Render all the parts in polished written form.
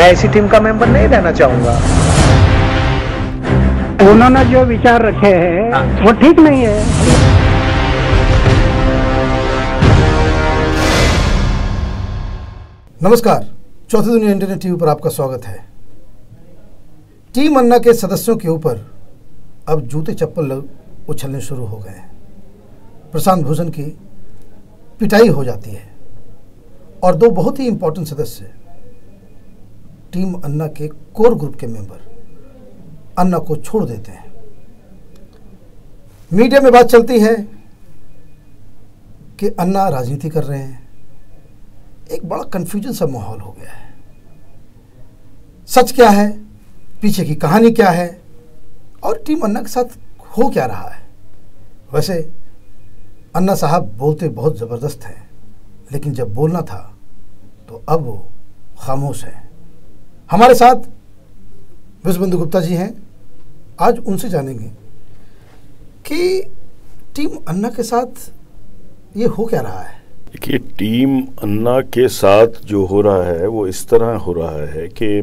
मैं ऐसी टीम का मेंबर नहीं रहना चाहूंगा। उन्होंने जो विचार रखे हैं वो ठीक नहीं है। नमस्कार, चौथी दुनिया इंटरनेट टीवी पर आपका स्वागत है। टीम अन्ना के सदस्यों के ऊपर अब जूते चप्पल उछलने शुरू हो गए हैं। प्रशांत भूषण की पिटाई हो जाती है और दो बहुत ही इंपॉर्टेंट सदस्य टीम अन्ना के कोर ग्रुप के मेंबर अन्ना को छोड़ देते हैं। मीडिया में बात चलती है कि अन्ना राजनीति कर रहे हैं। एक बड़ा कंफ्यूजन सा माहौल हो गया है। सच क्या है, पीछे की कहानी क्या है और टीम अन्ना के साथ हो क्या रहा है। वैसे अन्ना साहब बोलते बहुत ज़बरदस्त हैं, लेकिन जब बोलना था तो अब वो खामोश हैं। हमारे साथ विश्वबंधु गुप्ता जी हैं। आज उनसे जानेंगे कि टीम अन्ना के साथ ये हो क्या रहा है। देखिए, टीम अन्ना के साथ जो हो रहा है वो इस तरह हो रहा है कि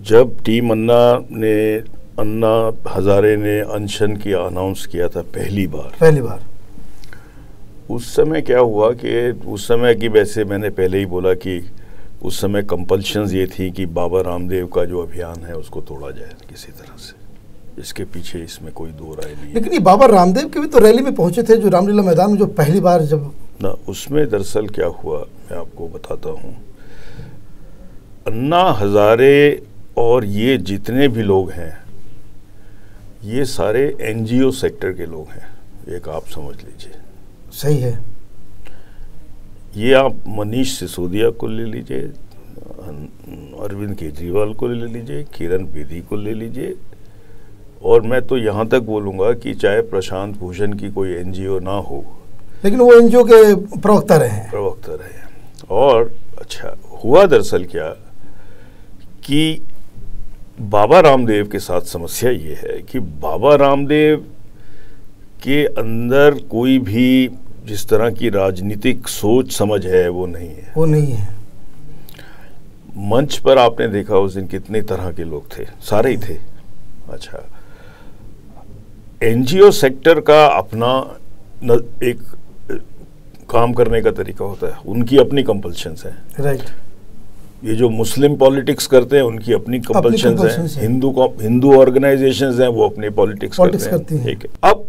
जब टीम अन्ना हजारे ने अनशन की अनाउंस किया था पहली बार उस समय क्या हुआ कि उस समय की, वैसे मैंने पहले ही बोला कि उस समय कंपल्शंस ये थी कि बाबा रामदेव का जो अभियान है उसको तोड़ा जाए किसी तरह से। इसके पीछे इसमें कोई दो राय नहीं। लेकिन ये बाबा रामदेव के भी तो रैली में पहुंचे थे, जो रामलीला मैदान में जो पहली बार जब ना, उसमें दरअसल क्या हुआ मैं आपको बताता हूँ। अन्ना हजारे और ये जितने भी लोग हैं ये सारे एनजीओ सेक्टर के लोग हैं। एक आप समझ लीजिए। सही है। ये आप मनीष सिसोदिया को ले लीजिए, अरविंद केजरीवाल को ले लीजिए, किरण बेदी को ले लीजिए, और मैं तो यहाँ तक बोलूँगा कि चाहे प्रशांत भूषण की कोई एनजीओ ना हो, लेकिन वो एनजीओ के प्रवक्ता रहे। और अच्छा हुआ दरअसल क्या कि बाबा रामदेव के साथ समस्या ये है कि बाबा रामदेव के अंदर कोई भी जिस तरह की राजनीतिक सोच समझ है वो नहीं है। मंच पर आपने देखा उस दिन कितने तरह के लोग थे, सारे ही थे। अच्छा, एनजीओ सेक्टर का अपना एक काम करने का तरीका होता है, उनकी अपनी कंपल्शंस हैं। राइट। ये जो मुस्लिम पॉलिटिक्स करते हैं उनकी अपनी कंपल्शंस हैं। हिंदू ऑर्गेनाइजेशंस हैं वो अपनी पॉलिटिक्स करती हैं। ठीक है। अब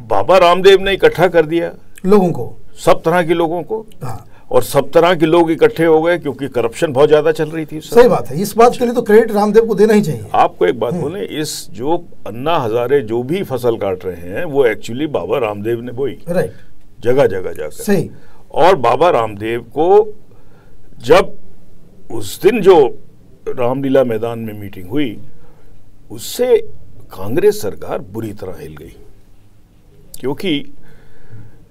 बाबा रामदेव ने इकट्ठा कर दिया लोगों को, सब तरह के लोगों को। हाँ। और सब तरह के लोग इकट्ठे हो गए क्योंकि करप्शन बहुत ज्यादा चल रही थी। सही बात है। इस बात के लिए तो क्रेडिट रामदेव को देना ही चाहिए। आपको एक बात बोले, इस जो अन्ना हजारे जो भी फसल काट रहे हैं वो एक्चुअली बाबा रामदेव ने बोई। राइट। जगह जगह जाकर। सही। और बाबा रामदेव को जब उस दिन जो रामलीला मैदान में मीटिंग हुई उससे कांग्रेस सरकार बुरी तरह हिल गई, क्योंकि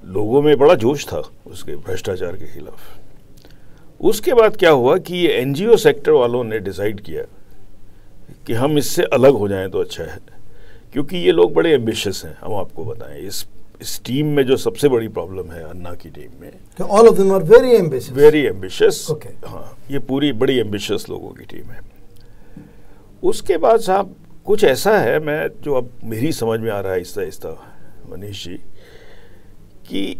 लोगों में बड़ा जोश था उसके भ्रष्टाचार के खिलाफ। उसके बाद क्या हुआ कि ये एनजीओ सेक्टर वालों ने डिसाइड किया कि हम इससे अलग हो जाएं तो अच्छा है, क्योंकि ये लोग बड़े एम्बिशियस हैं। हम आपको बताएं, इस टीम में जो सबसे बड़ी प्रॉब्लम है अन्ना की टीम में, all of them are very ambitious. हाँ, ये पूरी बड़ी एम्बिशियस लोगों की टीम है। उसके बाद साहब कुछ ऐसा है, मैं जो अब मेरी समझ में आ रहा है आहिस्ता मनीष जी, कि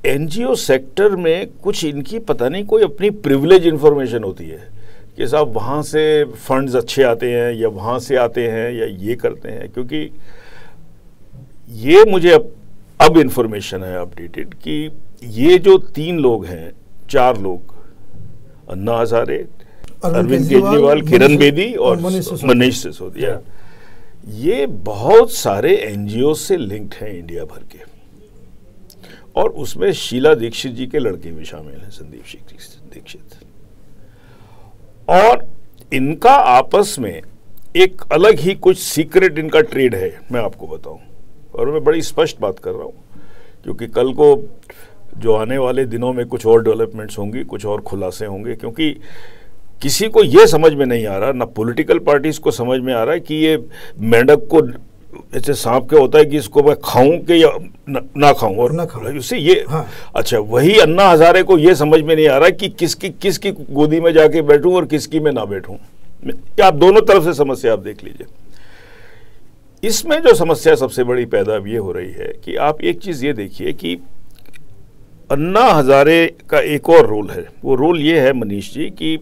एनजीओ सेक्टर में कुछ इनकी पता नहीं कोई अपनी प्रिविलेज इंफॉर्मेशन होती है कि साहब वहाँ से फंड्स अच्छे आते हैं या वहाँ से आते हैं या ये करते हैं। क्योंकि ये मुझे अब इंफॉर्मेशन है अपडेटेड कि ये जो 3 लोग हैं, 4 लोग, अन्ना हजारे, अरविंद केजरीवाल, किरण बेदी और मनीष सिसोदिया, ये बहुत सारे एनजीओ से लिंक्ड हैं इंडिया भर के। और उसमें शीला दीक्षित जी के लड़के भी शामिल हैं, संदीप दीक्षित। और इनका आपस में एक अलग ही कुछ सीक्रेट इनका ट्रेड है, मैं आपको बताऊं। और मैं बड़ी स्पष्ट बात कर रहा हूं क्योंकि कल को जो आने वाले दिनों में कुछ और डेवलपमेंट्स होंगी, कुछ और खुलासे होंगे, क्योंकि किसी को यह समझ में नहीं आ रहा, ना पॉलिटिकल पार्टीज को समझ में आ रहा है कि ये मेंढक को ऐसे सांप क्या होता है कि इसको मैं खाऊं कि या ना खाऊं, और ना खाऊं। उससे ये हाँ। अच्छा, वही अन्ना हजारे को ये समझ में नहीं आ रहा कि किसकी गोदी में जाके बैठूं और किसकी में ना बैठूं। आप दोनों तरफ से समस्या आप देख लीजिए। इसमें जो समस्या सबसे बड़ी पैदा अब ये हो रही है कि आप एक चीज ये देखिए कि अन्ना हजारे का एक और रोल है। वो रोल ये है मनीष जी कि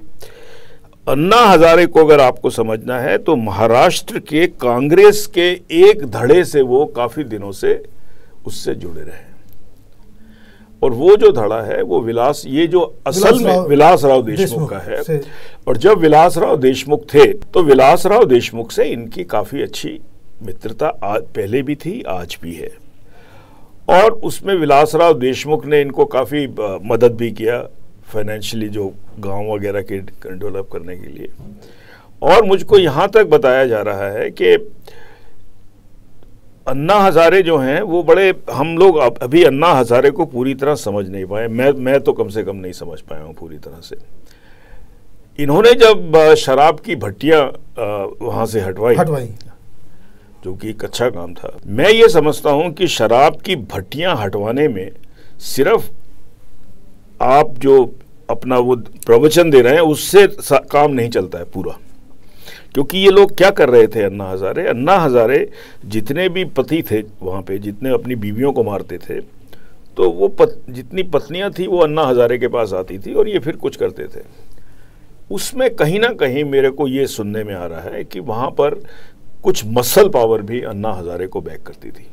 अन्ना हजारे को अगर आपको समझना है तो महाराष्ट्र के कांग्रेस के एक धड़े से वो काफी दिनों से उससे जुड़े रहे, और वो जो धड़ा है वो ये जो असल में विलासराव देशमुख का है। और जब विलासराव देशमुख थे तो विलासराव देशमुख से इनकी काफी अच्छी मित्रता आज पहले भी थी, आज भी है, और उसमें विलासराव देशमुख ने इनको काफी मदद भी किया फाइनेंशियली, जो गांव वगैरह के डेवलप करने के लिए। और मुझको यहां तक बताया जा रहा है कि अन्ना हजारे जो हैं वो बड़े, हम लोग अभी अन्ना हजारे को पूरी तरह समझ नहीं पाए। मैं तो कम से कम नहीं समझ पाया हूं पूरी तरह से। इन्होंने जब शराब की भट्टियां वहां से हटवाई, जो कि एक अच्छा काम था। मैं ये समझता हूं कि शराब की भट्टियां हटवाने में सिर्फ आप जो अपना वो प्रवचन दे रहे हैं उससे काम नहीं चलता है पूरा, क्योंकि ये लोग क्या कर रहे थे। अन्ना हजारे जितने भी पति थे वहाँ पे, जितने अपनी बीवियों को मारते थे, तो वो जितनी पत्नियां थी वो अन्ना हजारे के पास आती थी और ये फिर कुछ करते थे। उसमें कहीं ना कहीं मेरे को ये सुनने में आ रहा है कि वहाँ पर कुछ मसल पावर भी अन्ना हजारे को बैक करती थी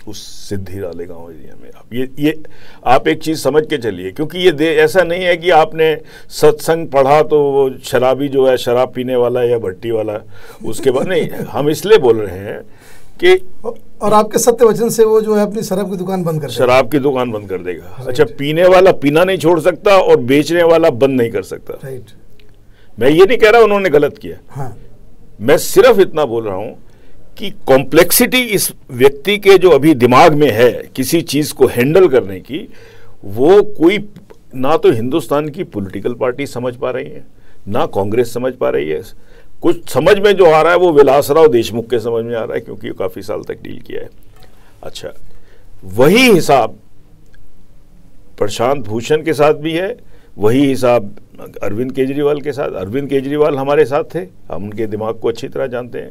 उस सिद्धि वाले गांव एरिया में। आप ये आप एक चीज समझ के चलिए, क्योंकि ये ऐसा नहीं है कि आपने सत्संग पढ़ा तो वो शराबी जो है शराब पीने वाला या भट्टी वाला, उसके बाद नहीं। हम इसलिए बोल रहे हैं कि और आपके सत्य वचन से वो जो है अपनी शराब की दुकान बंद कर देगा। शराब की दुकान बंद कर देगा। अच्छा, पीने वाला पीना नहीं छोड़ सकता और बेचने वाला बंद नहीं कर सकता। राइट। मैं ये नहीं कह रहा उन्होंने गलत किया। हाँ। मैं सिर्फ इतना बोल रहा हूं कि कॉम्प्लेक्सिटी इस व्यक्ति के जो अभी दिमाग में है किसी चीज को हैंडल करने की, वो कोई ना तो हिंदुस्तान की पॉलिटिकल पार्टी समझ पा रही है, ना कांग्रेस समझ पा रही है। कुछ समझ में जो आ रहा है वो विलासराव देशमुख के समझ में आ रहा है, क्योंकि वो काफी साल तक डील किया है। अच्छा, वही हिसाब प्रशांत भूषण के साथ भी है, वही हिसाब अरविंद केजरीवाल के साथ। अरविंद केजरीवाल हमारे साथ थे, हम उनके दिमाग को अच्छी तरह जानते हैं।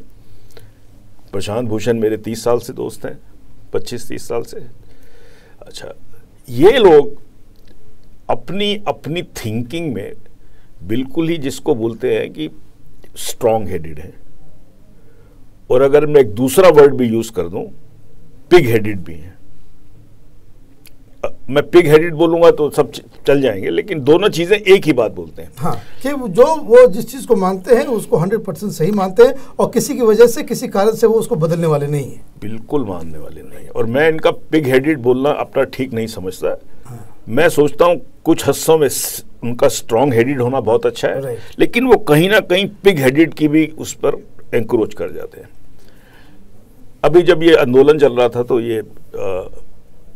प्रशांत भूषण मेरे 30 साल से दोस्त हैं, 25-30 साल से। अच्छा, ये लोग अपनी अपनी थिंकिंग में बिल्कुल ही जिसको बोलते हैं कि स्ट्रॉन्ग हेडेड है, और अगर मैं एक दूसरा वर्ड भी यूज कर दूं, पिग हेडेड भी है। मैं पिग हेडेड बोलूंगा तो सब चल जाएंगे, लेकिन दोनों चीजें एक ही बात बोलते हैं। हाँ, कि जो वो जिस चीज को मानते हैं उसको 100% सही मानते हैं, और किसी की वजह से किसी कारण से वो उसको बदलने वाले नहीं है। बिल्कुल मानने वाले नहीं है। और मैं इनका पिग हेडेड बोलना अपना ठीक नहीं समझता। हाँ। मैं सोचता हूं कुछ हिस्सों में उनका स्ट्रॉन्ग हेडेड होना बहुत अच्छा है, लेकिन वो कहीं ना कहीं पिग हेडेड की भी उस पर एंक्रोच कर जाते हैं। अभी जब ये आंदोलन चल रहा था तो ये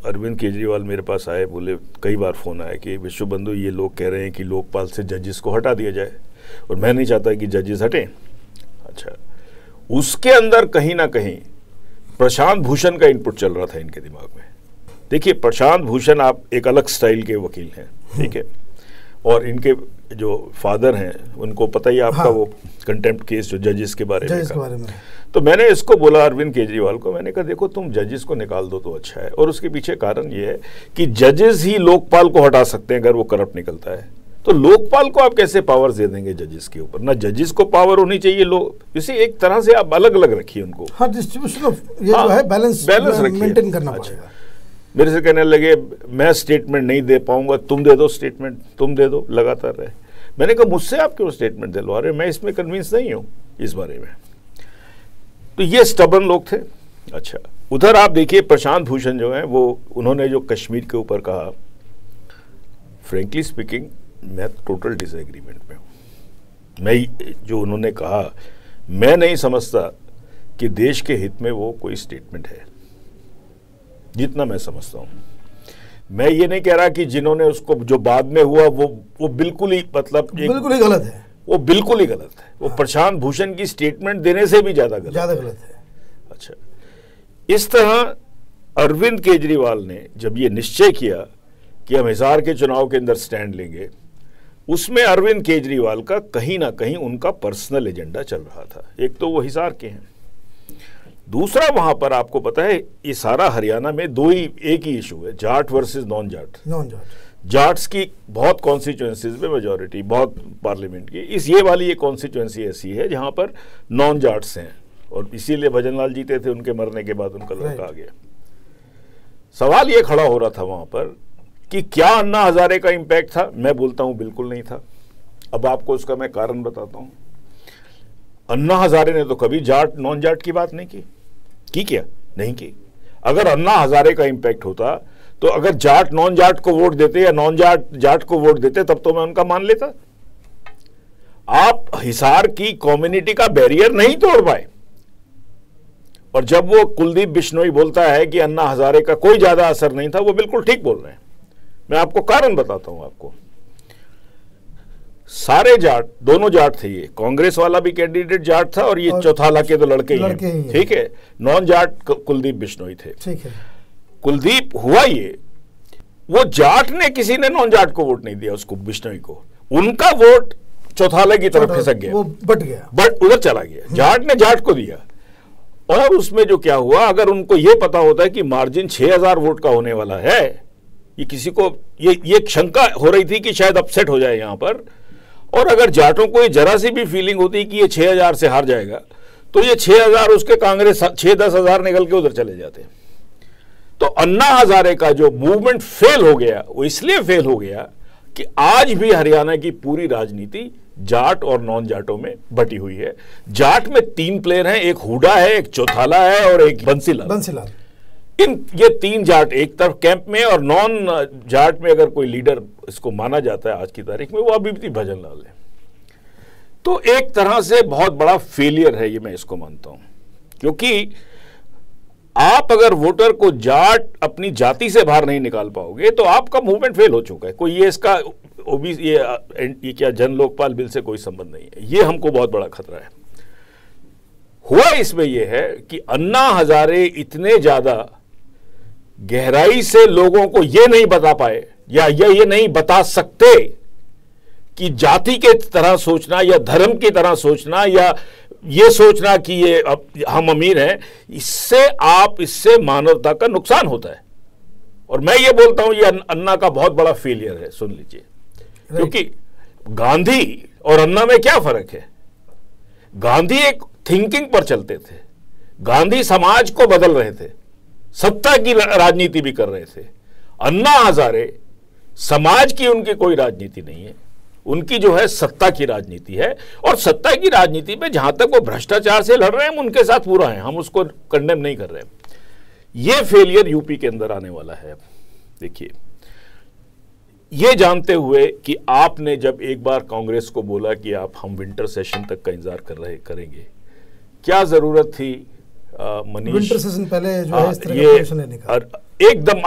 अरविंद केजरीवाल मेरे पास आए, बोले, कई बार फोन आया कि विश्व बंधु ये लोग कह रहे हैं कि लोकपाल से जजेस को हटा दिया जाए, और मैं नहीं चाहता कि जजेस हटें। अच्छा, उसके अंदर कहीं ना कहीं प्रशांत भूषण का इनपुट चल रहा था इनके दिमाग में। देखिए, प्रशांत भूषण आप एक अलग स्टाइल के वकील हैं, ठीक है, और इनके जो फादर हैं उनको पता ही आपका, हाँ, वो कंटेम्प्ट केस जो जजेस के बारे में। तो मैंने इसको बोला अरविंद केजरीवाल को, मैंने कहा देखो तुम जजेस को निकाल दो तो अच्छा है, और उसके पीछे कारण ये है कि जजेस ही लोकपाल को हटा सकते हैं अगर वो करप्ट निकलता है। तो लोकपाल को आप कैसे पावर दे देंगे जजेस के ऊपर? ना जजेस को पावर होनी चाहिए, लोग इसे एक तरह से आप अलग अलग रखिए उनको। हाँ, डिस्ट्रीब्यूशन ऑफ ये जो है बैलेंस मेंटेन करना पड़ेगा। मेरे से कहने लगे मैं स्टेटमेंट नहीं दे पाऊंगा, तुम दे दो स्टेटमेंट, तुम दे दो, लगातार रहे। मैंने कहा मुझसे आप क्यों स्टेटमेंट दिलवा रहे, मैं इसमें कन्विंस नहीं हूं इस बारे में। तो ये स्टबर्न लोग थे। अच्छा, उधर आप देखिए प्रशांत भूषण जो है वो, उन्होंने जो कश्मीर के ऊपर कहा, फ्रेंकली स्पीकिंग मैं टोटल डिसएग्रीमेंट में हूं। मैं जो उन्होंने कहा, मैं नहीं समझता कि देश के हित में वो कोई स्टेटमेंट है, जितना मैं समझता हूं। मैं ये नहीं कह रहा कि जिन्होंने उसको जो बाद में हुआ वो बिल्कुल ही, मतलब बिल्कुल ही गलत है, वो बिल्कुल ही गलत है। वो प्रशांत भूषण की स्टेटमेंट देने से भी ज्यादा गलत है। इस तरह अरविंद केजरीवाल ने जब ये निश्चय किया कि हम हिसार के चुनाव के अंदर स्टैंड लेंगे, उसमें अरविंद केजरीवाल का कहीं ना कहीं उनका पर्सनल एजेंडा चल रहा था। एक तो वो हिसार के हैं, दूसरा वहां पर आपको पता है ये सारा हरियाणा में एक ही इशू है, जाट वर्सेस नॉन जाट। जाट्स की बहुत कॉन्स्टिट्यूएंसीज में मेजॉरिटी, बहुत पार्लियामेंट की, ये वाली ये कॉन्स्टिट्यूएंसी ऐसी है जहां पर नॉन जाट्स हैं, और इसीलिए भजनलाल जीते थे, उनके मरने के बाद उनका लड़का आ गया। सवाल ये खड़ा हो रहा था वहां पर कि क्या अन्ना हजारे का इंपैक्ट था? मैं बोलता हूं बिल्कुल नहीं था। अब आपको उसका मैं कारण बताता हूं। अन्ना हजारे ने तो कभी जाट नॉन जाट की बात नहीं की क्या? नहीं की। अगर अन्ना हजारे का इंपैक्ट होता तो अगर जाट नॉन जाट को वोट देते या नॉन जाट जाट को वोट देते तब तो मैं उनका मान लेता। आप हिसार की कम्युनिटी का बैरियर नहीं तोड़ पाए, और जब वो कुलदीप बिश्नोई बोलता है कि अन्ना हजारे का कोई ज्यादा असर नहीं था, वो बिल्कुल ठीक बोल रहे हैं। मैं आपको कारण बताता हूं। आपको सारे जाट, दोनों जाट थे, ये कांग्रेस वाला भी कैंडिडेट जाट था और ये चौथाला के तो लड़के ही हैं, ठीक है। नॉन जाट कुलदीप बिश्नोई थे, ठीक है। कुलदीप हुआ ये, वो जाट ने, किसी ने नॉन जाट को वोट नहीं दिया उसको, बिश्नोई को। उनका वोट चौथाला की तरफ खिसक गया, वो बट गया, उधर चला गया। जाट ने जाट को दिया, और उसमें जो क्या हुआ, अगर उनको ये पता होता है कि मार्जिन 6000 वोट का होने वाला है, ये किसी को ये शंका हो रही थी कि शायद अपसेट हो जाए यहां पर, और अगर जाटों को ये जरा सी भी फीलिंग होती कि ये 6000 से हार जाएगा, तो ये 6000 उसके कांग्रेस 6-10 हजार निकल के उधर चले जाते। तो अन्ना हजारे का जो मूवमेंट फेल हो गया, वो इसलिए फेल हो गया कि आज भी हरियाणा की पूरी राजनीति जाट और नॉन जाटों में बटी हुई है। जाट में 3 प्लेयर हैं, एक हुडा है, एक चौथाला है और एक बंसीलाल। ये 3 जाट एक तरफ कैंप में, और नॉन जाट में अगर कोई लीडर इसको माना जाता है आज की तारीख में, वो अभी भी भजनलाल है। तो एक तरह से बहुत बड़ा फेलियर है ये, मैं इसको मानता हूं, क्योंकि आप अगर वोटर को जाट अपनी जाति से बाहर नहीं निकाल पाओगे तो आपका मूवमेंट फेल हो चुका है। कोई ये इसका ये क्या जन लोकपाल बिल से कोई संबंध नहीं है, ये हमको बहुत बड़ा खतरा है। हुआ इसमें यह है कि अन्ना हजारे इतने ज्यादा गहराई से लोगों को ये नहीं बता पाए, या ये नहीं बता सकते कि जाति के तरह सोचना या धर्म की तरह सोचना या ये सोचना कि ये हम अमीर हैं, इससे मानवता का नुकसान होता है। और मैं ये बोलता हूं ये अन्ना का बहुत बड़ा फेलियर है। सुन लीजिए, क्योंकि गांधी और अन्ना में क्या फर्क है? गांधी एक थिंकिंग पर चलते थे, गांधी समाज को बदल रहे थे, सत्ता की राजनीति भी कर रहे थे। अन्ना हजारे समाज की उनकी कोई राजनीति नहीं है, उनकी जो है सत्ता की राजनीति है। और सत्ता की राजनीति में जहां तक वो भ्रष्टाचार से लड़ रहे हैं, हम उनके साथ पूरा हैं, हम उसको कंडेम नहीं कर रहे हैं। ये फेलियर यूपी के अंदर आने वाला है। देखिए, ये जानते हुए कि आपने जब एक बार कांग्रेस को बोला कि हम विंटर सेशन तक का इंतजार करेंगे, क्या जरूरत थी मनीष? विंटर सेशन पहले जो है इस तरह का पोजीशन है निकाला। एकदम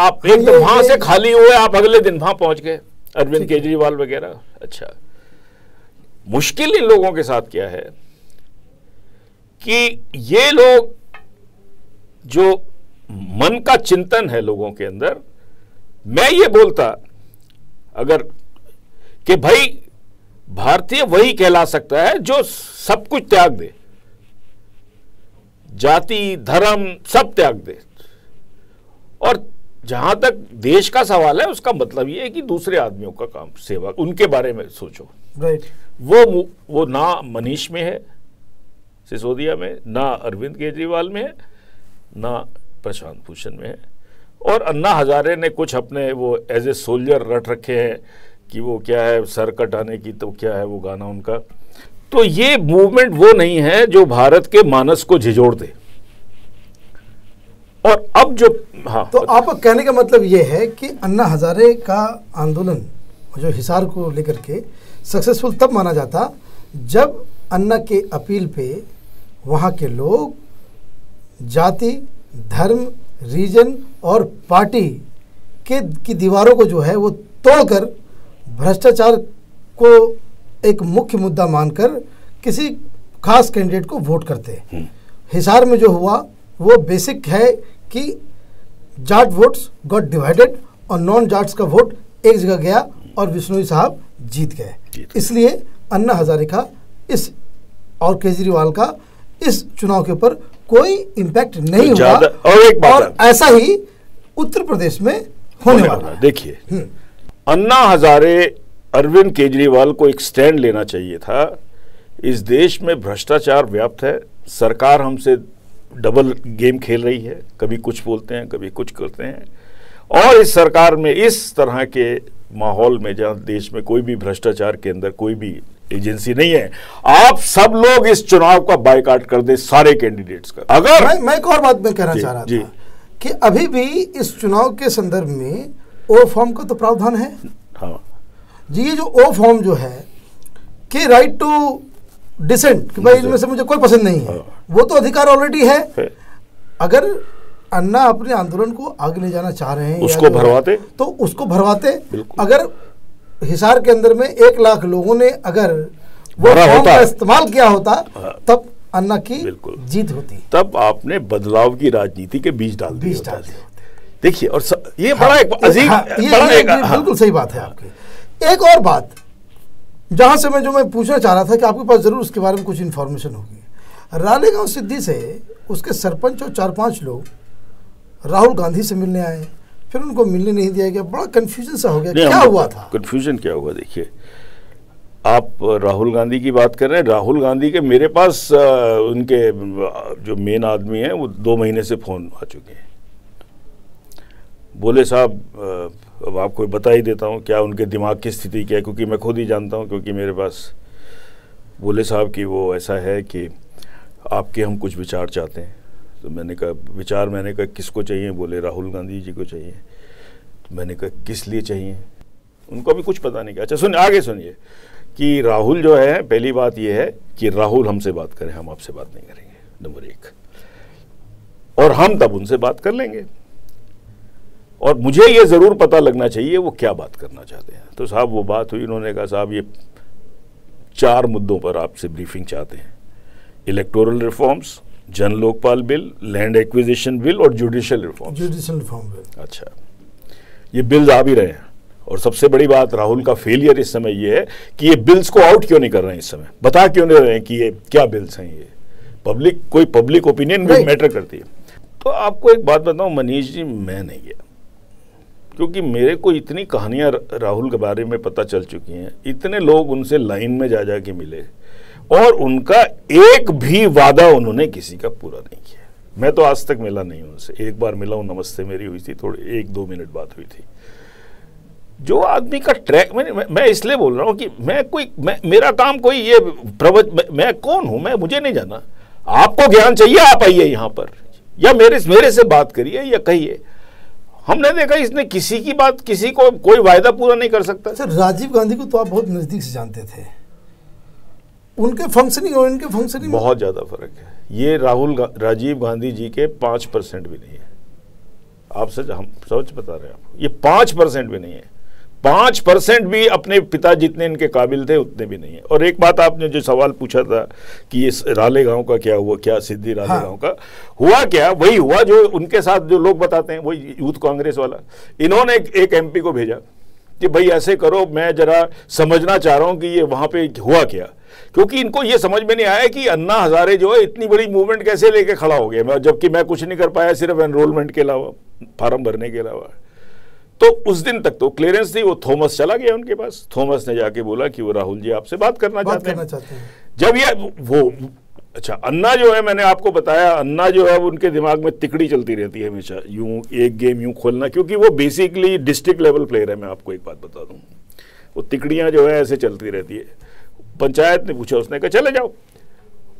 वहां से खाली हुए, आप अगले दिन वहां पहुंच गए, अरविंद केजरीवाल वगैरह। अच्छा, मुश्किल इन लोगों के साथ क्या है कि ये लोग जो मन का चिंतन है लोगों के अंदर, मैं ये बोलता अगर कि भाई भारतीय वही कहला सकता है जो सब कुछ त्याग दे, जाति धर्म सब त्याग दे। और जहां तक देश का सवाल है, उसका मतलब ये है कि दूसरे आदमियों का काम, सेवा, उनके बारे में सोचो। राइट। वो ना मनीष में है सिसोदिया में, ना अरविंद केजरीवाल में है, ना प्रशांत भूषण में है। और अन्ना हजारे ने कुछ अपने वो एज ए सोल्जर रट रखे हैं कि वो क्या है, सर कटाने की, तो क्या है वो गाना उनका। तो ये मूवमेंट वो नहीं है जो भारत के मानस को झिझोड़ दे। और अब जो तो आप कहने का मतलब ये है कि अन्ना हजारे का आंदोलन जो हिसार को लेकर के सक्सेसफुल तब माना जाता जब अन्ना के अपील पे वहाँ के लोग जाति, धर्म, रीजन और पार्टी की दीवारों को जो है वो तोड़कर भ्रष्टाचार को एक मुख्य मुद्दा मानकर किसी खास कैंडिडेट को वोट करते हैं। हिसार में जो हुआ वो बेसिक है कि जाट वोट्स गॉट डिवाइडेड और नॉन जाट्स का वोट एक जगह गया और बिश्नोई साहब जीत गए। इसलिए अन्ना हजारे का इस और केजरीवाल का इस चुनाव के ऊपर कोई इम्पैक्ट नहीं हुआ। और ऐसा ही उत्तर प्रदेश में होने वाला है। देखिए, अन्ना हजारे अरविंद केजरीवाल को एक स्टैंड लेना चाहिए था। इस देश में भ्रष्टाचार व्याप्त है, सरकार हमसे डबल गेम खेल रही है, कभी कुछ बोलते हैं कभी कुछ करते हैं, और इस सरकार में इस तरह के माहौल में जहां देश में कोई भी भ्रष्टाचार के अंदर कोई भी एजेंसी नहीं है, आप सब लोग इस चुनाव का बायकॉट कर दे, सारे कैंडिडेट्स का। अगर मैं एक और बात मैं कहना चाह रहा था कि अभी भी इस चुनाव के संदर्भ में ओ फॉर्म का तो प्रावधान है। हाँ जी, ये जो ओ फॉर्म जो है कि राइट टू डिसेंट कि भाई इनमें से मुझे कोई पसंद नहीं है, वो तो अधिकार ऑलरेडी है। अगर अन्ना अपने आंदोलन को आगे ले जाना चाह रहे हैं, उसको भरवाते तो उसको भरवाते। अगर हिसार के अंदर में 1 लाख लोगों ने अगर वो फॉर्म का इस्तेमाल किया होता तब अन्ना की जीत होती। तब आपने बदलाव की राजनीति के बीज डाल दिए। देखिए, और ये बड़ा एक अजीब, बिल्कुल सही बात है आपकी। एक और बात जहां से मैं पूछना चाह रहा था कि आपके पास जरूर उसके बारे में कुछ इन्फॉर्मेशन होगी। रालेगांव सिद्धि से उसके सरपंच और 4-5 लोग राहुल गांधी से मिलने आए, फिर उनको मिलने नहीं दिया गया, बड़ा कंफ्यूजन सा हो गया। क्या हुआ था? कंफ्यूजन क्या हुआ? देखिए, आप राहुल गांधी की बात कर रहे हैं। राहुल गांधी के मेरे पास उनके जो मेन आदमी हैं वो 2 महीने से फोन आ चुके हैं। बोले साहब अब आपको बता ही देता हूँ क्या उनके दिमाग की स्थिति क्या है, क्योंकि मैं खुद ही जानता हूँ, क्योंकि मेरे पास। बोले साहब कि वो ऐसा है कि आपके हम कुछ विचार चाहते हैं। तो मैंने कहा विचार, मैंने कहा किसको चाहिए? बोले राहुल गांधी जी को चाहिए। तो मैंने कहा किस लिए चाहिए? उनको अभी कुछ पता नहीं। क्या? अच्छा सुनिए, आगे सुनिए कि राहुल जो है, पहली बात यह है कि राहुल हमसे बात करें, हम आपसे बात नहीं करेंगे, नंबर 1। और हम तब उनसे बात कर लेंगे, और मुझे ये जरूर पता लगना चाहिए वो क्या बात करना चाहते हैं। तो साहब वो बात हुई, उन्होंने कहा साहब ये 4 मुद्दों पर आपसे ब्रीफिंग चाहते हैं: इलेक्टोरल रिफॉर्म्स, जन Lokpal bill, land acquisition bill और जुडिशियल रिफॉर्म बिल। अच्छा, ये बिल्स आ भी रहे हैं, और सबसे बड़ी बात राहुल का फेलियर इस समय ये है कि ये बिल्स को आउट क्यों नहीं कर रहे हैं इस समय, बता क्यों नहीं रहे हैं कि ये क्या बिल्स हैं। ये कोई पब्लिक ओपिनियन भी मैटर करती है। तो आपको एक बात बताऊं मनीष जी, मैं नहीं गया, क्योंकि मेरे को इतनी कहानियां राहुल के बारे में पता चल चुकी हैं, इतने लोग उनसे लाइन में जा जा के मिले, और उनका एक भी वादा उन्होंने किसी का पूरा नहीं किया। मैं तो आज तक मिला नहीं उनसे, एक बार मिला हूं, नमस्ते मेरी हुई थी, थोड़ी 1-2 मिनट बात हुई थी। जो आदमी का ट्रैक, मैं इसलिए बोल रहा हूं कि मेरा काम कोई ये मैं कौन हूं, मुझे नहीं जाना। आपको ज्ञान चाहिए, आप आइए यहां पर, या मेरे से बात करिए या कहिए। हमने देखा इसने किसी की बात, किसी को कोई वायदा पूरा नहीं कर सकता। सर, राजीव गांधी को तो आप बहुत नजदीक से जानते थे, उनके फंक्शनिंग और इनके फंक्शनिंग बहुत ज्यादा फर्क है। ये राजीव गांधी जी के 5% भी नहीं है। आप हम सच बता रहे हैं आपको, ये 5% भी नहीं है। 5% भी अपने पिता जितने इनके काबिल थे उतने भी नहीं है। और एक बात आपने जो सवाल पूछा था कि ये रालेगांव का क्या हुआ, क्या सिद्धि रालेगांव का हुआ, क्या वही हुआ जो उनके साथ जो लोग बताते हैं, वही यूथ कांग्रेस वाला। इन्होंने एक MP को भेजा कि भाई ऐसे करो, मैं जरा समझना चाह रहा हूं कि ये वहां पे हुआ क्या, क्योंकि इनको ये समझ में नहीं आया कि अन्ना हजारे जो है इतनी बड़ी मूवमेंट कैसे लेके खड़ा हो गया, जबकि मैं कुछ नहीं कर पाया, सिर्फ एनरोलमेंट के अलावा, फार्म भरने के अलावा। तो उस दिन तक तो क्लियरेंस थी, वो थॉमस चला गया उनके पास। थॉमस ने जाके बोला कि वो राहुल जी आपसे बात करना चाहते हैं। जब ये वो अच्छा, अन्ना जो है, मैंने आपको बताया, अन्ना जो है वो उनके दिमाग में तिकड़ी चलती रहती है हमेशा, यूं एक गेम यूं खोलना, क्योंकि वो बेसिकली डिस्ट्रिक्ट लेवल प्लेयर है। मैं आपको एक बात बता दूं, वो तिकड़ियां जो है ऐसे चलती रहती है। पंचायत ने पूछा, उसने कहा चले जाओ।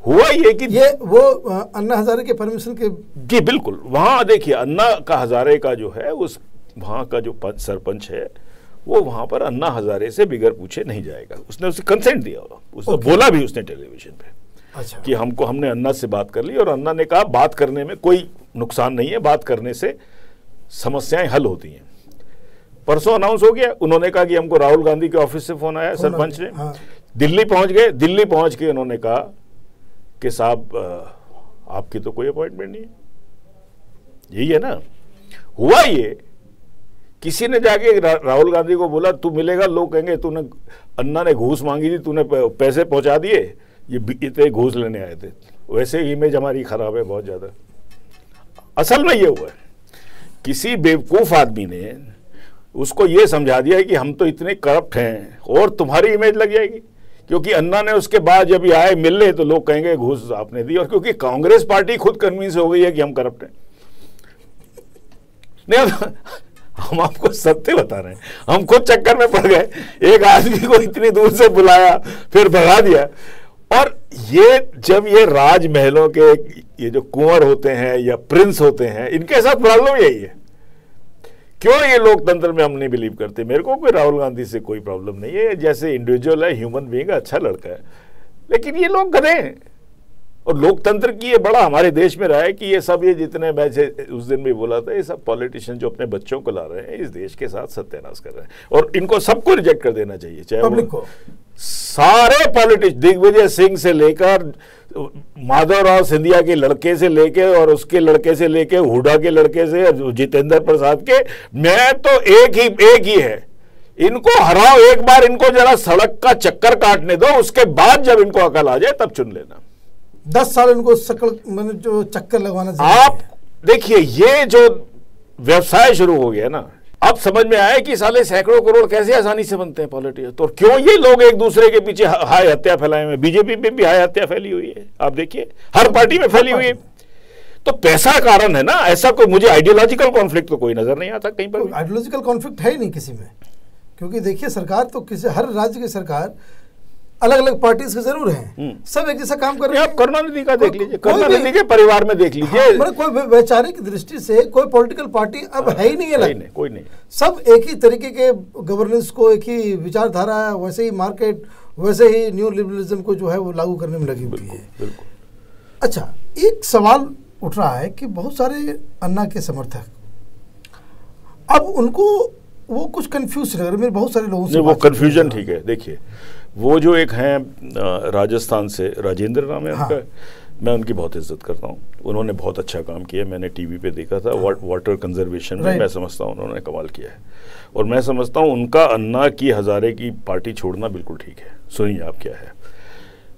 हुआ ये कि ये वो अन्ना हजारे के परमिशन के जी बिल्कुल, वहां देखिए अन्ना का हजारे का जो है, उस वहां का जो सरपंच है वो वहां पर अन्ना हजारे से बिगर पूछे नहीं जाएगा। उसने उसे कंसेंट दिया, उसने बोला भी उसने टेलीविजन पे। अच्छा। कि हमने अन्ना से बात कर ली, और अन्ना ने कहा बात करने में कोई नुकसान नहीं है, बात करने से समस्याएं हल होती हैं। परसों अनाउंस हो गया, उन्होंने कहा कि हमको राहुल गांधी के ऑफिस से फोन आया, सरपंच ने। हाँ। दिल्ली पहुंच गए, दिल्ली पहुंच के उन्होंने कहा कि साहब आपकी तो कोई अपॉइंटमेंट नहीं है, यही है ना। हुआ ये, किसी ने जाके राहुल गांधी को बोला तू मिलेगा, लोग कहेंगे तूने, अन्ना ने घूस मांगी थी, तूने पैसे पहुंचा दिए, ये इतने घूस लेने आए थे। वैसे इमेज हमारी खराब है बहुत ज्यादा। असल में ये हुआ है, किसी बेवकूफ आदमी ने उसको ये समझा दिया कि हम तो इतने करप्ट हैं और तुम्हारी इमेज लग जाएगी, क्योंकि अन्ना ने उसके बाद जब ये आए मिलने तो लोग कहेंगे घूस आपने दी, और क्योंकि कांग्रेस पार्टी खुद कन्विंस हो गई है कि हम करप्ट हैं। नहीं, हम आपको सत्य बता रहे हैं, हम खुद चक्कर में पड़ गए, एक आदमी को इतनी दूर से बुलाया फिर भगा दिया। और ये जब ये राजमहलों के ये जो कुंवर होते हैं या प्रिंस होते हैं, इनके साथ प्रॉब्लम यही है। क्यों ये लोकतंत्र में हम नहीं बिलीव करते? मेरे को कोई राहुल गांधी से कोई प्रॉब्लम नहीं है, जैसे इंडिविजुअल है, ह्यूमन बीइंग, अच्छा लड़का है, लेकिन ये लोग गधे हैं। और लोकतंत्र की ये बड़ा हमारे देश में रहा है कि ये सब, ये जितने, मैं उस दिन भी बोला था, ये सब पॉलिटिशियन जो अपने बच्चों को ला रहे हैं इस देश के साथ सत्यानाश कर रहे हैं, और इनको सबको रिजेक्ट कर देना चाहिए, चाहे पब्लिक को। सारे पॉलिटिशियन, दिग्विजय सिंह से लेकर माधवराव सिंधिया के लड़के से लेके और उसके लड़के से लेके हुडा के लड़के से जितेंद्र प्रसाद के, मैं तो एक ही है, इनको हराओ एक बार, इनको जरा सड़क का चक्कर काटने दो, उसके बाद जब इनको अकल आ जाए तब चुन लेना। 10 साल इनको मैंने जो चक्कर लगवाना चाहिए। आप देखिए, ये जो व्यवसाय शुरू हो गया ना, अब समझ में आया कि साले सैकड़ों करोड़ कैसे आसानी से बनते हैं पॉलिटिशियन। तो क्यों ये लोग एक दूसरे के पीछे हाय हत्या फैलाए हुए? बीजेपी में भी हाय हत्या फैली हुई है, आप देखिए, हर पार्टी में फैली हुई है। तो पैसा कारण है ना, ऐसा कोई मुझे आइडियोलॉजिकल कॉन्फ्लिक्ट तो कोई नजर नहीं आता कहीं पर। आइडियोलॉजिकल कॉन्फ्लिक्ट है ही नहीं किसी में, क्योंकि देखिए सरकार तो किसी, हर राज्य की सरकार अलग अलग पार्टीज के जरूर हैं, सब एक जैसा काम कर रहे हैं। आप करुणानिधि का देख लीजिए, करुणानिधि के परिवार में देख लीजिए। हाँ, कोई वैचारिक दृष्टि से कोई पॉलिटिकल पार्टी अब है ही नहीं है, कोई नहीं। सब एक ही तरीके के गवर्नेंस को, एक ही विचारधारा, वैसे ही मार्केट, वैसे ही न्यू लिबरलिज्म को जो है वो लागू करने में लगी हुई है। अच्छा, एक सवाल उठ रहा है कि बहुत सारे अन्ना के समर्थक, अब उनको वो कुछ कंफ्यूज लग रहा है, मेरे बहुत सारे लोगों से। वो कंफ्यूजन ठीक है। देखिए, वो जो एक हैं राजस्थान से, राजेंद्र नाम है उनका, मैं उनकी बहुत इज्जत करता हूँ, उन्होंने बहुत अच्छा काम किया, मैंने टीवी पे देखा था। वाटर कंजर्वेशन में मैं समझता हूँ उन्होंने कमाल किया है, और मैं समझता हूँ उनका अन्ना की हजारे की पार्टी छोड़ना बिल्कुल ठीक है। सुनिए आप क्या है,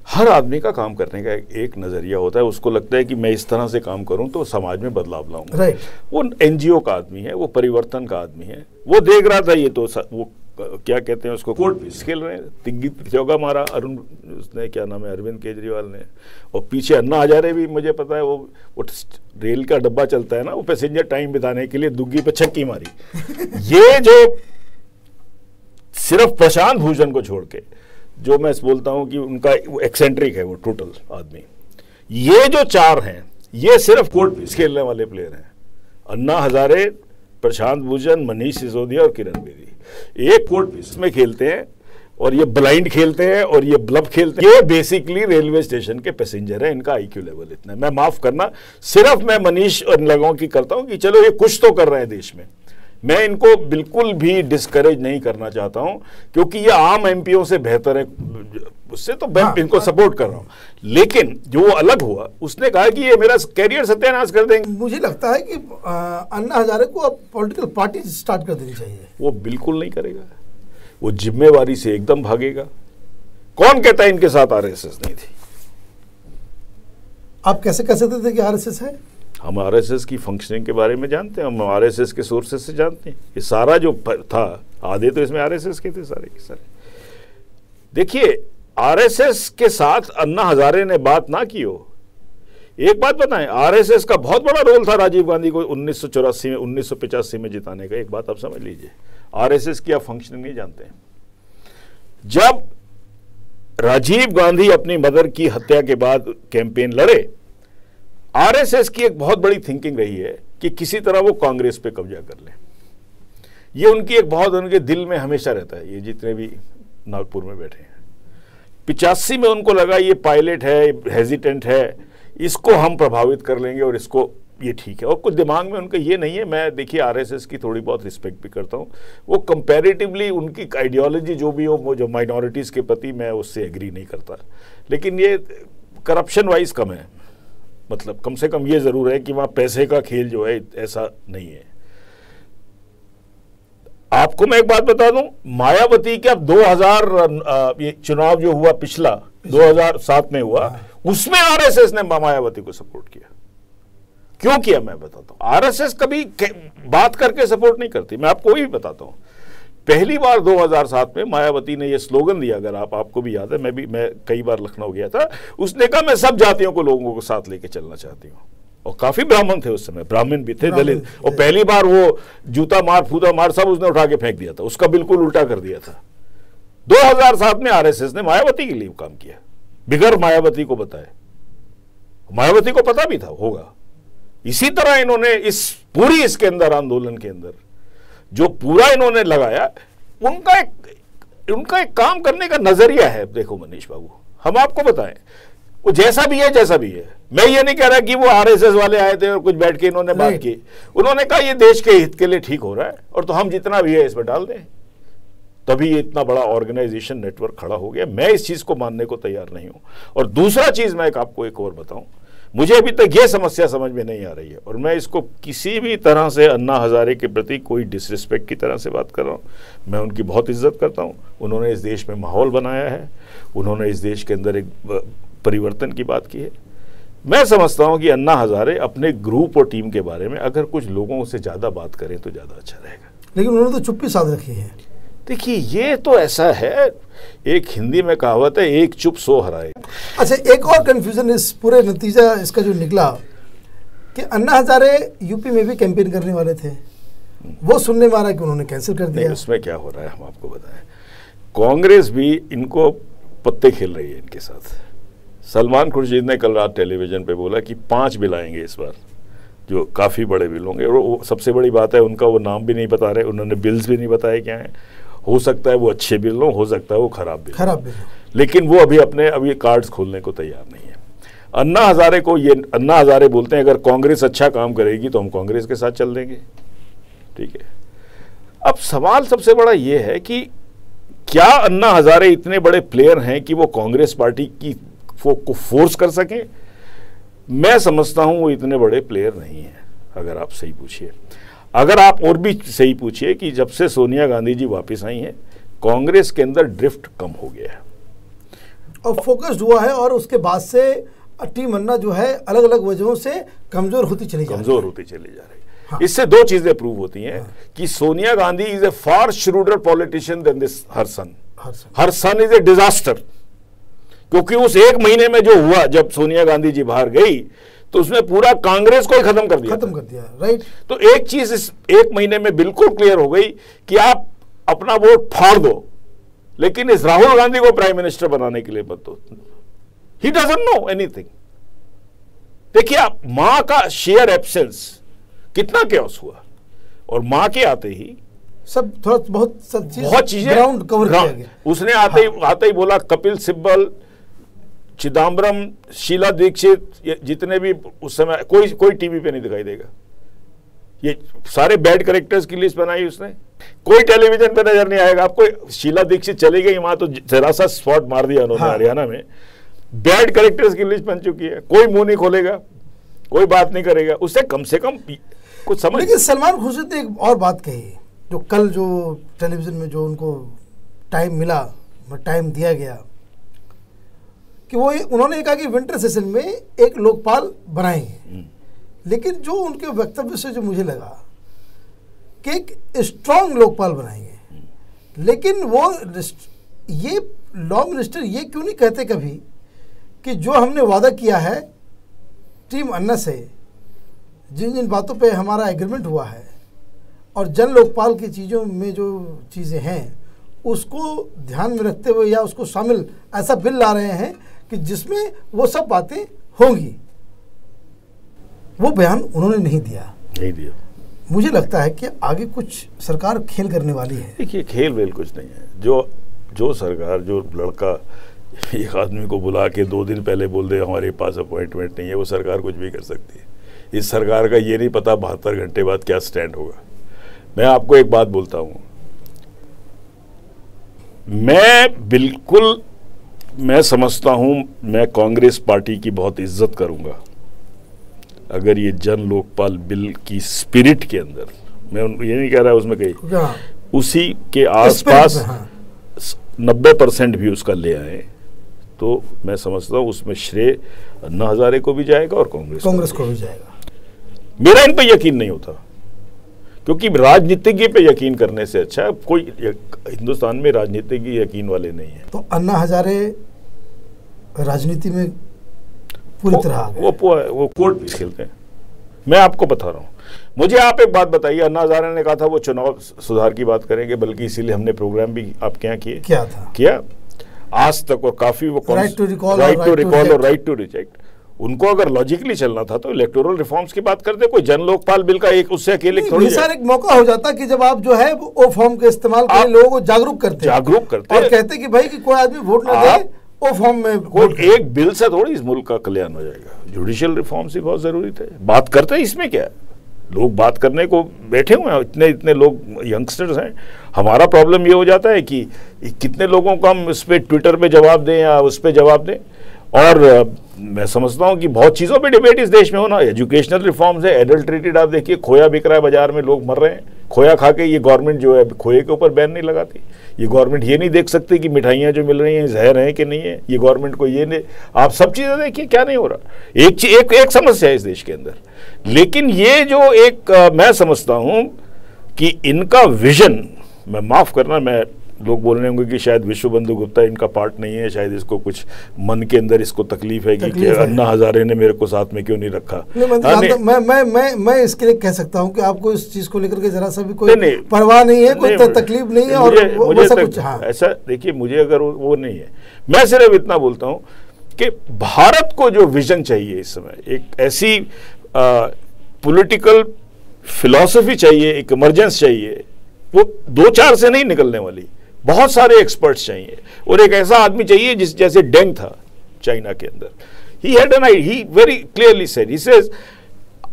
हर आदमी का काम करने का एक नज़रिया होता है, उसको लगता है कि मैं इस तरह से काम करूं तो समाज में बदलाव लाऊंगा। वो एनजीओ का आदमी है, वो परिवर्तन का आदमी है। वो देख रहा था, ये तो वो क्या कहते हैं उसको, कोर्ट पीस खेल रहे हैं, तिग्गी चौका मारा अरुण, उसने क्या नाम है, अरविंद केजरीवाल ने, और पीछे अन्ना हजारे भी, मुझे पता है, वो रेल का डब्बा चलता है ना, वो पैसेंजर टाइम बिताने के लिए दुग्गी पे छक्की मारी। ये जो सिर्फ प्रशांत भूषण को छोड़ के, जो मैं बोलता हूं कि उनका एक्सेंट्रिक है वो टोटल आदमी, ये जो चार हैं, ये सिर्फ कोर्ट पीस खेलने वाले प्लेयर हैं। अन्ना हजारे, प्रशांत भूषण, मनीष सिसोदिया और किरण बेदी, एक कोर्ट पीस में खेलते हैं, और ये ब्लाइंड खेलते हैं और ये ब्लफ खेलते हैं। ये बेसिकली रेलवे स्टेशन के पैसेंजर है, इनका आईक्यू लेवल इतना है। मैं माफ करना, सिर्फ मैं मनीष और लोगों की करता हूं कि चलो ये कुछ तो कर रहे हैं देश में, मैं इनको बिल्कुल भी डिस्करेज नहीं करना चाहता हूं, क्योंकि ये आम एमपीओ से बेहतर है, उससे तो मैं इनको सपोर्ट कर रहा हूं। लेकिन जो अलग हुआ, उसने कहा कि ये मेरा कैरियर सत्यानाश कर देंगे। मुझे लगता है कि अन्ना हजारे को अब पॉलिटिकल पार्टी स्टार्ट कर देनी चाहिए। वो बिल्कुल नहीं करेगा, वो जिम्मेवारी से एकदम भागेगा। कौन कहता है इनके साथ आरएसएस नहीं थी? आप कैसे कह सकते थे कि आरएसएस है? हम आरएसएस की फंक्शनिंग के बारे में जानते हैं, हम आरएसएस के सोर्सेस से जानते हैं। ये सारा जो था, आधे तो इसमें आरएसएस के थे सारे के सारे। देखिए, आरएसएस के साथ अन्ना हजारे ने बात ना की हो। एक बात बताएं, आरएसएस का बहुत बड़ा रोल था राजीव गांधी को 1984 में, 1985 में जिताने का। एक बात आप समझ लीजिए, आरएसएस की आप फंक्शनिंग नहीं जानते हैं। जब राजीव गांधी अपनी मदर की हत्या के बाद कैंपेन लड़े, आरएसएस की एक बहुत बड़ी थिंकिंग रही है कि किसी तरह वो कांग्रेस पे कब्जा कर ले। ये उनकी एक बहुत, उनके दिल में हमेशा रहता है। ये जितने भी नागपुर में बैठे हैं, 85 में उनको लगा ये पायलट है, हेजिटेंट है, इसको हम प्रभावित कर लेंगे और इसको ये ठीक है। और कुछ दिमाग में उनका ये नहीं है। मैं देखिए आरएसएस की थोड़ी बहुत रिस्पेक्ट भी करता हूँ, वो कंपैरेटिवली उनकी आइडियोलॉजी जो भी हो, वो जो माइनॉरिटीज़ के प्रति, मैं उससे एग्री नहीं करता, लेकिन ये करप्शन वाइज कम है। मतलब कम से कम ये जरूर है कि वहां पैसे का खेल जो है ऐसा नहीं है। आपको मैं एक बात बता दूं, मायावती का 2000 ये चुनाव जो हुआ पिछला 2007 में हुआ, उसमें आरएसएस ने मायावती को सपोर्ट किया। क्यों किया मैं बताता हूं। आरएसएस कभी बात करके सपोर्ट नहीं करती, मैं आपको वही बताता हूं। पहली बार 2007 में मायावती ने यह स्लोगन दिया, अगर आपको भी याद है, मैं कई बार लखनऊ गया था, उसने कहा मैं सब जातियों को लोगों को साथ लेके चलना चाहती हूं। और काफी ब्राह्मण थे उस समय, ब्राह्मण भी थे, दलित, और पहली बार वो जूता मार फूटा मार सब उसने उठा के फेंक दिया था, उसका बिल्कुल उल्टा कर दिया था। 2007 में आरएसएस ने मायावती के लिए काम किया, बिगर मायावती को बताए। मायावती को पता भी था होगा। इसी तरह इन्होंने इस पूरी इसके अंदर आंदोलन के अंदर जो पूरा इन्होंने लगाया, उनका एक काम करने का नजरिया है। देखो मनीष बाबू, हम आपको बताएं, वो जैसा भी है, मैं ये नहीं कह रहा कि वो आरएसएस वाले आए थे और कुछ बैठ के इन्होंने बात की। उन्होंने कहा ये देश के हित के लिए ठीक हो रहा है, और तो हम जितना भी है इसमें डाल दें, तभी ये इतना बड़ा ऑर्गेनाइजेशन नेटवर्क खड़ा हो गया। मैं इस चीज को मानने को तैयार नहीं हूं। और दूसरा चीज मैं आपको एक और बताऊं, मुझे अभी तक ये समस्या समझ में नहीं आ रही है, और मैं इसको किसी भी तरह से अन्ना हजारे के प्रति कोई डिसरिस्पेक्ट की तरह से बात कर रहा हूं। मैं उनकी बहुत इज्जत करता हूं। उन्होंने इस देश में माहौल बनाया है, उन्होंने इस देश के अंदर एक परिवर्तन की बात की है। मैं समझता हूं कि अन्ना हजारे अपने ग्रुप और टीम के बारे में अगर कुछ लोगों से ज्यादा बात करें तो ज्यादा अच्छा रहेगा। लेकिन उन्होंने तो चुप्पी साध रखी है। देखिए, ये तो ऐसा है, एक हिंदी में कहावत है, एक चुप 100 हराए। अच्छा, एक और कंफ्यूजन इस पूरे नतीजा इसका जो निकला कि अन्ना हजारे यूपी में भी कैंपेन करने वाले थे, वो सुनने में आ रहा है कि उन्होंने कैंसिल कर दिया। उसमें क्या हो रहा है हम आपको बताएं। कांग्रेस भी इनको पत्ते खेल रही है इनके साथ। सलमान खुर्शीद ने कल रात टेलीविजन पे बोला कि 5 बिल आएंगे इस बार, जो काफ़ी बड़े बिल होंगे। और सबसे बड़ी बात है, उनका वो नाम भी नहीं बता रहे, उन्होंने बिल्स भी नहीं बताए क्या हैं। हो सकता है वो अच्छे बिल हो सकता है वो खराब बिल हो, लेकिन वो अभी कार्ड्स खोलने को तैयार नहीं है। अन्ना हजारे बोलते हैं अगर कांग्रेस अच्छा काम करेगी तो हम कांग्रेस के साथ चल देंगे, ठीक है। अब सवाल सबसे बड़ा ये है कि क्या अन्ना हजारे इतने बड़े प्लेयर हैं कि वो कांग्रेस पार्टी को फोर्स कर सकें? मैं समझता हूं वो इतने बड़े प्लेयर नहीं हैं। अगर आप सही पूछिए, अगर आप और भी सही पूछिए कि जब से सोनिया गांधी जी वापस आई हैं, कांग्रेस के अंदर ड्रिफ्ट कम हो गया है और फोकस्ड हुआ है, और उसके बाद से टीम अन्ना जो है अलग अलग वजहों से कमजोर होती चली जा रही है। हाँ। इससे 2 चीजें प्रूव होती हैं। हाँ। कि Sonia Gandhi is a far shrewder politician than this her son is a disaster. क्योंकि उस 1 महीने में जो हुआ, जब सोनिया गांधी जी बाहर गई, तो उसने पूरा कांग्रेस को ही खत्म कर दिया, राइट। तो एक चीज इस 1 महीने में बिल्कुल क्लियर हो गई कि आप अपना वोट फाड़ दो, लेकिन इस राहुल गांधी को प्राइम मिनिस्टर बनाने के लिए मत दो। He doesn't know anything. देखिए, आप मां का शेयर एब्सेंस कितना कैओस हुआ, और मां के आते ही सब थोड़ा बहुत चीजें ग्राउंड कवर किया गया। उसने आते ही बोला कपिल सिब्बल, चिदम्बरम, शीला दीक्षित, जितने भी उस समय कोई टीवी पे नहीं दिखाई देगा। ये सारे बैड कैरेक्टर्स की लिस्ट बनाई उसने, कोई टेलीविजन पे नजर नहीं आएगा आपको। शीला दीक्षित चली गई वहां तो जरा सा स्पॉट मार दिया उन्होंने। हाँ। हरियाणा में बैड कैरेक्टर्स की लिस्ट बन चुकी है, कोई मुंह नहीं खोलेगा, कोई बात नहीं करेगा। उससे कम से कम कुछ समझ। लेकिन सलमान खुर्शीद ने एक और बात कही, जो कल जो टेलीविजन में जो उनको टाइम दिया गया, कि वो उन्होंने कहा कि विंटर सेशन में एक लोकपाल बनाएंगे। लेकिन जो उनके वक्तव्य से जो मुझे लगा कि एक स्ट्रांग लोकपाल बनाएंगे, लेकिन वो ये लॉ मिनिस्टर ये क्यों नहीं कहते कभी कि जो हमने वादा किया है टीम अन्ना से, जिन जिन बातों पे हमारा एग्रीमेंट हुआ है, और जन लोकपाल की चीज़ों में जो चीज़ें हैं उसको ध्यान में रखते हुए, या उसको शामिल ऐसा बिल ला रहे हैं कि जिसमें वो सब बातें होंगी। वो बयान उन्होंने नहीं दिया। मुझे लगता है कि आगे कुछ सरकार खेल करने वाली है। देखिए, खेल वेल कुछ नहीं है। जो सरकार, जो लड़का एक आदमी को बुला के 2 दिन पहले बोल दे हमारे पास अपॉइंटमेंट नहीं है, वो सरकार कुछ भी कर सकती है। इस सरकार का ये नहीं पता 72 घंटे बाद क्या स्टैंड होगा। मैं आपको एक बात बोलता हूं, मैं समझता हूं, मैं कांग्रेस पार्टी की बहुत इज्जत करूंगा, अगर ये जन लोकपाल बिल की स्पिरिट के अंदर, मैं ये नहीं कह रहा उसमें कहीं, उसी के आसपास 90% भी उसका ले आए तो मैं समझता हूँ उसमें श्रेय अन्ना हजारे को भी जाएगा और कांग्रेस को भी जाएगा। मेरा इन पे यकीन नहीं होता, क्योंकि राजनीतिज्ञ पे यकीन करने से अच्छा कोई हिंदुस्तान में राजनीतिज्ञ यकीन वाले नहीं है। तो अन्ना हजारे राजनीति में पूरी तरह आ गए। वो कोर्ट खेलते हैं। मैं आपको बता रहा हूँ, मुझे आप एक बात बताइए, अन्ना हजारे ने कहा था वो चुनाव सुधार की बात करेंगे, बल्कि इसीलिए हमने प्रोग्राम भी आपके यहाँ किया आज तक, और काफी वो राइट टू रिकॉल और राइट टू रिजेक्ट। उनको अगर लॉजिकली चलना था तो इलेक्टोरल रिफॉर्म्स की बात करते, कोई जन लोकपाल बिल का एक उससे अकेले थोड़ी सर एक मौका हो जाता कि जब आप जो है वो फॉर्म के इस्तेमाल करके लोगों को जागरूक करते और कहते कि भाई कि कोई आदमी वोट न दे वो फॉर्म में। एक बिल से थोड़ी इस मुल्क का कल्याण हो जाएगा। जुडिशियल रिफॉर्म्स भी बहुत जरूरी थे, बात करते हैं, इसमें क्या है, लोग बात करने को बैठे हुए हैं, इतने लोग यंगस्टर्स हैं। हमारा प्रॉब्लम ये हो जाता है कि कितने लोगों को हम इस पे ट्विटर पे जवाब दें या उस पे जवाब दें। और मैं समझता हूँ कि बहुत चीज़ों पे डिबेट इस देश में होना, एजुकेशनल रिफॉर्म्स है, एडल्ट्रेटेड, आप देखिए खोया बिक रहा है बाजार में, लोग मर रहे हैं खोया खा के। ये गवर्नमेंट जो है खोए के ऊपर बैन नहीं लगाती, ये गवर्नमेंट ये नहीं देख सकती कि मिठाइयाँ जो मिल रही हैं जहर हैं कि नहीं है, ये गवर्नमेंट को ये नहीं, आप सब चीज़ें देखिए क्या नहीं हो रहा। एक समस्या है इस देश के अंदर, लेकिन ये जो एक मैं समझता हूँ कि इनका विजन, मैं माफ़ करना, मैं लोग बोल रहे होंगे कि शायद विश्व बंधु गुप्ता इनका पार्ट नहीं है, शायद इसको कुछ मन के अंदर इसको तकलीफ है कि अन्ना हजारे ने मेरे को साथ में क्यों नहीं रखा। मैं इसके लिए कह सकता हूं कि आपको इस चीज को लेकर के जरा सा भी कोई परवाह नहीं है, कोई तकलीफ नहीं है। और ऐसा देखिए, मुझे अगर वो नहीं है, मैं सिर्फ इतना बोलता हूँ कि भारत को जो विजन चाहिए इस समय, एक ऐसी पॉलिटिकल फिलॉसफी चाहिए, एक इमरजेंस चाहिए, वो 2-4 से नहीं निकलने वाली, बहुत सारे एक्सपर्ट्स चाहिए। और एक ऐसा आदमी चाहिए जिस जैसे डेंग था चाइना के अंदर, he very clearly said, he says,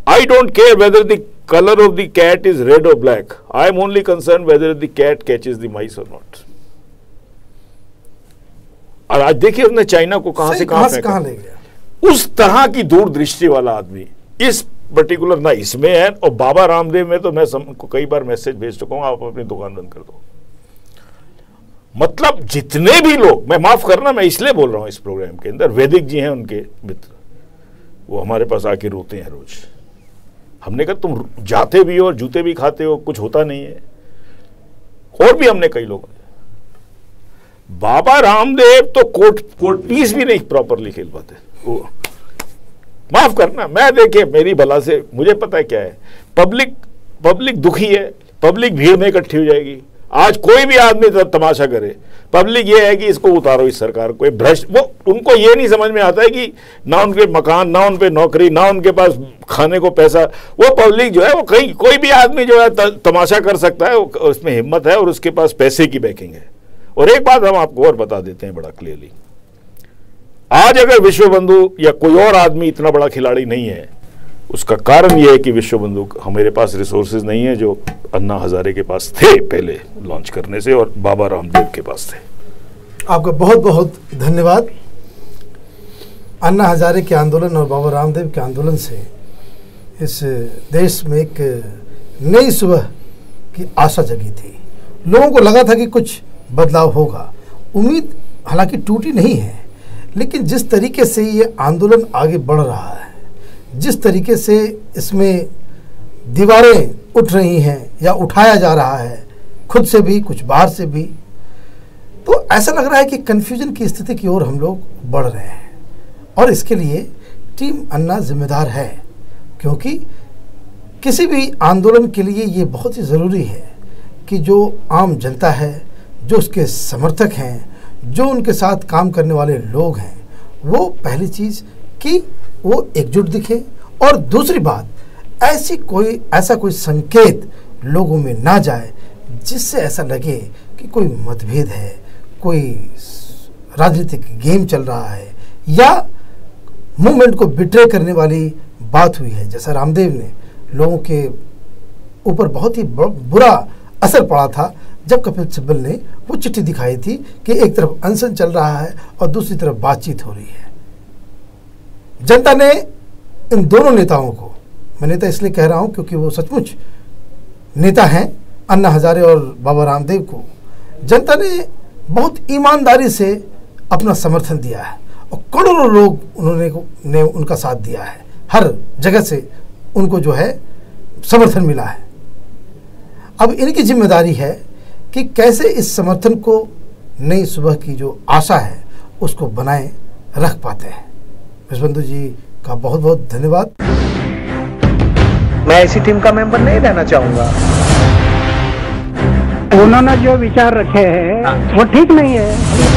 I don't care whether the color of the cat is red or black, I am only concerned whether the cat catches the mice or not। और आज देखिए उसने China को कहां से कहां ले गया। उस तरह की दूरदृष्टि वाला आदमी इस पर्टिकुलर ना इसमें है, और बाबा रामदेव में तो मैं को कई बार मैसेज भेज चुका हूं, आप अपनी दुकान बंद कर दो। मतलब जितने भी लोग, मैं माफ करना, मैं इसलिए बोल रहा हूं इस प्रोग्राम के अंदर, वैदिक जी हैं उनके मित्र, वो हमारे पास आके रोते हैं रोज। हमने कहा तुम जाते भी हो और जूते भी खाते हो, कुछ होता नहीं है। और भी हमने कई लोग, बाबा रामदेव तो कोर्ट पीस भी नहीं प्रॉपरली खेल पाते। माफ करना, मैं देखिए मेरी भला से मुझे पता है क्या है, पब्लिक दुखी है, पब्लिक भीड़ में इकट्ठी हो जाएगी। आज कोई भी आदमी तमाशा करे, पब्लिक ये है कि इसको उतारो इस सरकार को, भ्रष्ट। वो उनको ये नहीं समझ में आता है कि ना उनके मकान, ना उन पे नौकरी, ना उनके पास खाने को पैसा। वो पब्लिक जो है वो कोई भी आदमी जो है तमाशा कर सकता है, उसमें हिम्मत है और उसके पास पैसे की बैकिंग है। और एक बात हम आपको और बता देते हैं बड़ा क्लियरली, आज अगर विश्व बंधु या कोई और आदमी इतना बड़ा खिलाड़ी नहीं है, उसका कारण यह है कि विश्व बंधु हमारे पास रिसोर्सेज नहीं है जो अन्ना हजारे के पास थे पहले लॉन्च करने से, और बाबा रामदेव के पास थे। आपका बहुत बहुत धन्यवाद। अन्ना हजारे के आंदोलन और बाबा रामदेव के आंदोलन से इस देश में एक नई सुबह की आशा जगी थी। लोगों को लगा था कि कुछ बदलाव होगा। उम्मीद हालांकि टूटी नहीं है, लेकिन जिस तरीके से ये आंदोलन आगे बढ़ रहा है, जिस तरीके से इसमें दीवारें उठ रही हैं या उठाया जा रहा है, खुद से भी कुछ बाहर से भी, तो ऐसा लग रहा है कि कन्फ्यूजन की स्थिति की ओर हम लोग बढ़ रहे हैं। और इसके लिए टीम अन्ना जिम्मेदार है, क्योंकि किसी भी आंदोलन के लिए ये बहुत ही ज़रूरी है कि जो आम जनता है, जो उसके समर्थक हैं, जो उनके साथ काम करने वाले लोग हैं, वो पहली चीज़ कि वो एकजुट दिखे, और दूसरी बात ऐसा कोई संकेत लोगों में ना जाए जिससे ऐसा लगे कि कोई मतभेद है, कोई राजनीतिक गेम चल रहा है या मूवमेंट को बिट्रे करने वाली बात हुई है। जैसा रामदेव ने लोगों के ऊपर बहुत ही बुरा असर पड़ा था जब कपिल सिब्बल ने वो चिट्ठी दिखाई थी कि एक तरफ अनशन चल रहा है और दूसरी तरफ बातचीत हो रही है। जनता ने इन दोनों नेताओं को, मैं नेता इसलिए कह रहा हूँ क्योंकि वो सचमुच नेता हैं, अन्ना हजारे और बाबा रामदेव को जनता ने बहुत ईमानदारी से अपना समर्थन दिया है और करोड़ों लोग उन्होंने उनका साथ दिया है। हर जगह से उनको जो है समर्थन मिला है। अब इनकी जिम्मेदारी है कि कैसे इस समर्थन को नई सुबह की जो आशा है उसको बनाए रख पाते हैं। विश्वबंधु जी का बहुत बहुत धन्यवाद। मैं ऐसी टीम का मेंबर नहीं रहना चाहूंगा। उन्होंने जो विचार रखे हैं वो ठीक नहीं है।